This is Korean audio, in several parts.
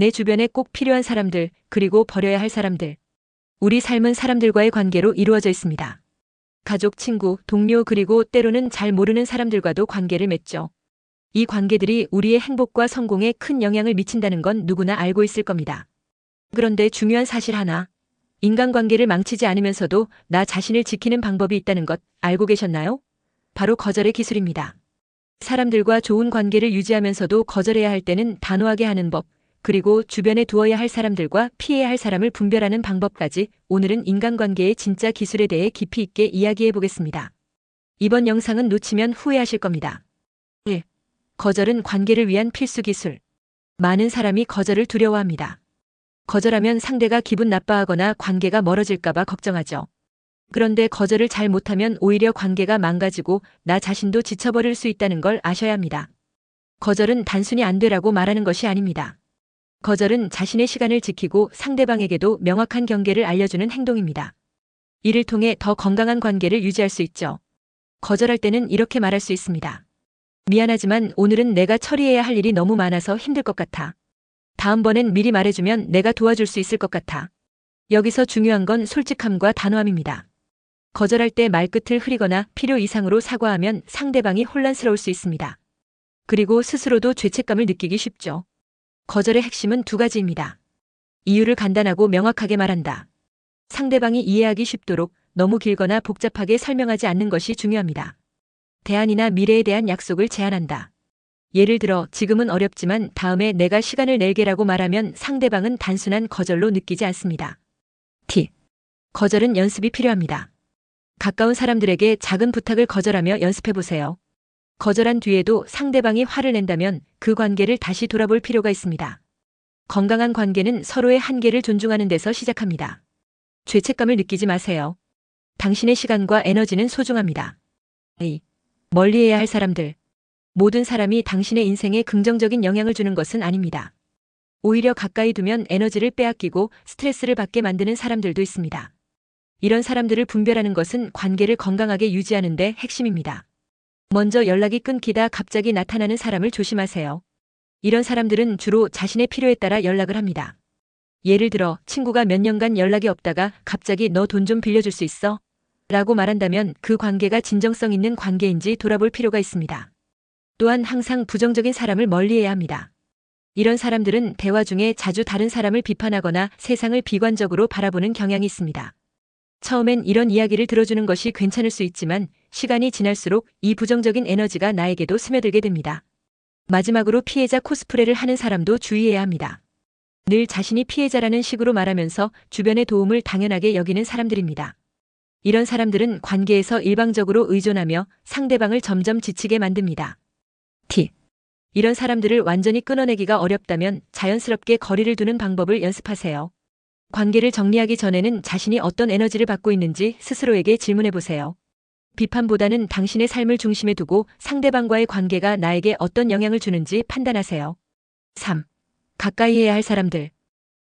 내 주변에 꼭 필요한 사람들, 그리고 버려야 할 사람들. 우리 삶은 사람들과의 관계로 이루어져 있습니다. 가족, 친구, 동료, 그리고 때로는 잘 모르는 사람들과도 관계를 맺죠. 이 관계들이 우리의 행복과 성공에 큰 영향을 미친다는 건 누구나 알고 있을 겁니다. 그런데 중요한 사실 하나. 인간관계를 망치지 않으면서도 나 자신을 지키는 방법이 있다는 것 알고 계셨나요? 바로 거절의 기술입니다. 사람들과 좋은 관계를 유지하면서도 거절해야 할 때는 단호하게 하는 법, 그리고 주변에 두어야 할 사람들과 피해야 할 사람을 분별하는 방법까지 오늘은 인간관계의 진짜 기술에 대해 깊이 있게 이야기해 보겠습니다. 이번 영상은 놓치면 후회하실 겁니다. 1. 거절은 관계를 위한 필수 기술. 많은 사람이 거절을 두려워합니다. 거절하면 상대가 기분 나빠하거나 관계가 멀어질까봐 걱정하죠. 그런데 거절을 잘 못하면 오히려 관계가 망가지고 나 자신도 지쳐버릴 수 있다는 걸 아셔야 합니다. 거절은 단순히 안 되라고 말하는 것이 아닙니다. 거절은 자신의 시간을 지키고 상대방에게도 명확한 경계를 알려주는 행동입니다. 이를 통해 더 건강한 관계를 유지할 수 있죠. 거절할 때는 이렇게 말할 수 있습니다. 미안하지만 오늘은 내가 처리해야 할 일이 너무 많아서 힘들 것 같아. 다음번엔 미리 말해주면 내가 도와줄 수 있을 것 같아. 여기서 중요한 건 솔직함과 단호함입니다. 거절할 때 말끝을 흐리거나 필요 이상으로 사과하면 상대방이 혼란스러울 수 있습니다. 그리고 스스로도 죄책감을 느끼기 쉽죠. 거절의 핵심은 두 가지입니다. 이유를 간단하고 명확하게 말한다. 상대방이 이해하기 쉽도록 너무 길거나 복잡하게 설명하지 않는 것이 중요합니다. 대안이나 미래에 대한 약속을 제안한다. 예를 들어 지금은 어렵지만 다음에 내가 시간을 낼게라고 말하면 상대방은 단순한 거절로 느끼지 않습니다. T. 거절은 연습이 필요합니다. 가까운 사람들에게 작은 부탁을 거절하며 연습해보세요. 거절한 뒤에도 상대방이 화를 낸다면 그 관계를 다시 돌아볼 필요가 있습니다. 건강한 관계는 서로의 한계를 존중하는 데서 시작합니다. 죄책감을 느끼지 마세요. 당신의 시간과 에너지는 소중합니다. A. 멀리해야 할 사람들. 모든 사람이 당신의 인생에 긍정적인 영향을 주는 것은 아닙니다. 오히려 가까이 두면 에너지를 빼앗기고 스트레스를 받게 만드는 사람들도 있습니다. 이런 사람들을 분별하는 것은 관계를 건강하게 유지하는 데 핵심입니다. 먼저 연락이 끊기다 갑자기 나타나는 사람을 조심하세요. 이런 사람들은 주로 자신의 필요에 따라 연락을 합니다. 예를 들어 친구가 몇 년간 연락이 없다가 갑자기 너 돈 좀 빌려줄 수 있어? 라고 말한다면 그 관계가 진정성 있는 관계인지 돌아볼 필요가 있습니다. 또한 항상 부정적인 사람을 멀리해야 합니다. 이런 사람들은 대화 중에 자주 다른 사람을 비판하거나 세상을 비관적으로 바라보는 경향이 있습니다. 처음엔 이런 이야기를 들어주는 것이 괜찮을 수 있지만 시간이 지날수록 이 부정적인 에너지가 나에게도 스며들게 됩니다. 마지막으로 피해자 코스프레를 하는 사람도 주의해야 합니다. 늘 자신이 피해자라는 식으로 말하면서 주변의 도움을 당연하게 여기는 사람들입니다. 이런 사람들은 관계에서 일방적으로 의존하며 상대방을 점점 지치게 만듭니다. T. 이런 사람들을 완전히 끊어내기가 어렵다면 자연스럽게 거리를 두는 방법을 연습하세요. 관계를 정리하기 전에는 자신이 어떤 에너지를 받고 있는지 스스로에게 질문해 보세요. 비판보다는 당신의 삶을 중심에 두고 상대방과의 관계가 나에게 어떤 영향을 주는지 판단하세요. 3. 가까이 해야 할 사람들.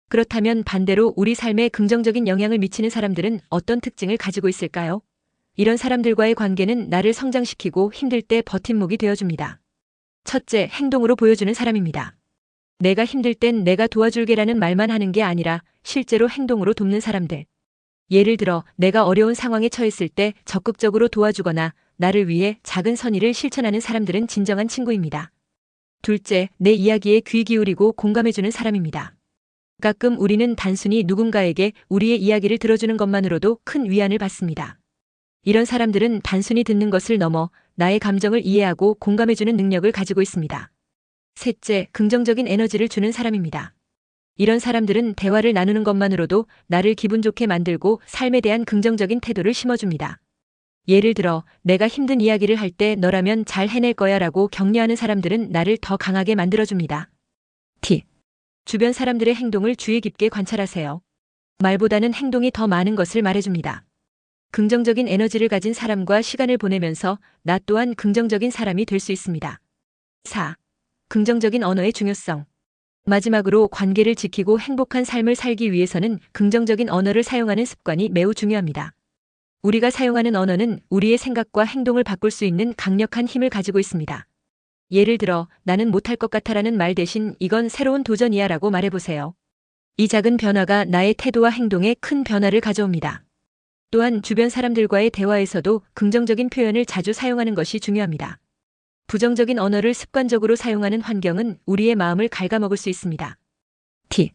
그렇다면 반대로 우리 삶에 긍정적인 영향을 미치는 사람들은 어떤 특징을 가지고 있을까요? 이런 사람들과의 관계는 나를 성장시키고 힘들 때 버팀목이 되어줍니다. 첫째, 행동으로 보여주는 사람입니다. 내가 힘들 땐 내가 도와줄게라는 말만 하는 게 아니라 실제로 행동으로 돕는 사람들. 예를 들어 내가 어려운 상황에 처했을 때 적극적으로 도와주거나 나를 위해 작은 선의를 실천하는 사람들은 진정한 친구입니다. 둘째, 내 이야기에 귀 기울이고 공감해주는 사람입니다. 가끔 우리는 단순히 누군가에게 우리의 이야기를 들어주는 것만으로도 큰 위안을 받습니다. 이런 사람들은 단순히 듣는 것을 넘어 나의 감정을 이해하고 공감해주는 능력을 가지고 있습니다. 셋째, 긍정적인 에너지를 주는 사람입니다. 이런 사람들은 대화를 나누는 것만으로도 나를 기분 좋게 만들고 삶에 대한 긍정적인 태도를 심어줍니다. 예를 들어 내가 힘든 이야기를 할 때 너라면 잘 해낼 거야 라고 격려하는 사람들은 나를 더 강하게 만들어줍니다. T. 주변 사람들의 행동을 주의 깊게 관찰하세요. 말보다는 행동이 더 많은 것을 말해줍니다. 긍정적인 에너지를 가진 사람과 시간을 보내면서 나 또한 긍정적인 사람이 될 수 있습니다. 4. 긍정적인 언어의 중요성. 마지막으로 관계를 지키고 행복한 삶을 살기 위해서는 긍정적인 언어를 사용하는 습관이 매우 중요합니다. 우리가 사용하는 언어는 우리의 생각과 행동을 바꿀 수 있는 강력한 힘을 가지고 있습니다. 예를 들어 나는 못할 것 같아라는 말 대신 이건 새로운 도전이야 라고 말해보세요. 이 작은 변화가 나의 태도와 행동에 큰 변화를 가져옵니다. 또한 주변 사람들과의 대화에서도 긍정적인 표현을 자주 사용하는 것이 중요합니다. 부정적인 언어를 습관적으로 사용하는 환경은 우리의 마음을 갉아먹을 수 있습니다. 팁.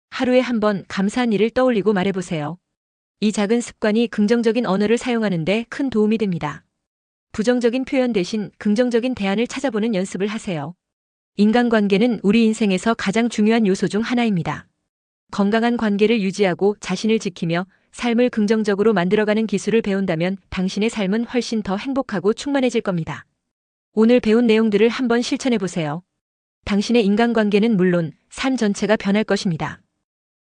하루에 한 번 감사한 일을 떠올리고 말해보세요. 이 작은 습관이 긍정적인 언어를 사용하는 데 큰 도움이 됩니다. 부정적인 표현 대신 긍정적인 대안을 찾아보는 연습을 하세요. 인간관계는 우리 인생에서 가장 중요한 요소 중 하나입니다. 건강한 관계를 유지하고 자신을 지키며 삶을 긍정적으로 만들어가는 기술을 배운다면 당신의 삶은 훨씬 더 행복하고 충만해질 겁니다. 오늘 배운 내용들을 한번 실천해 보세요. 당신의 인간관계는 물론 삶 전체가 변할 것입니다.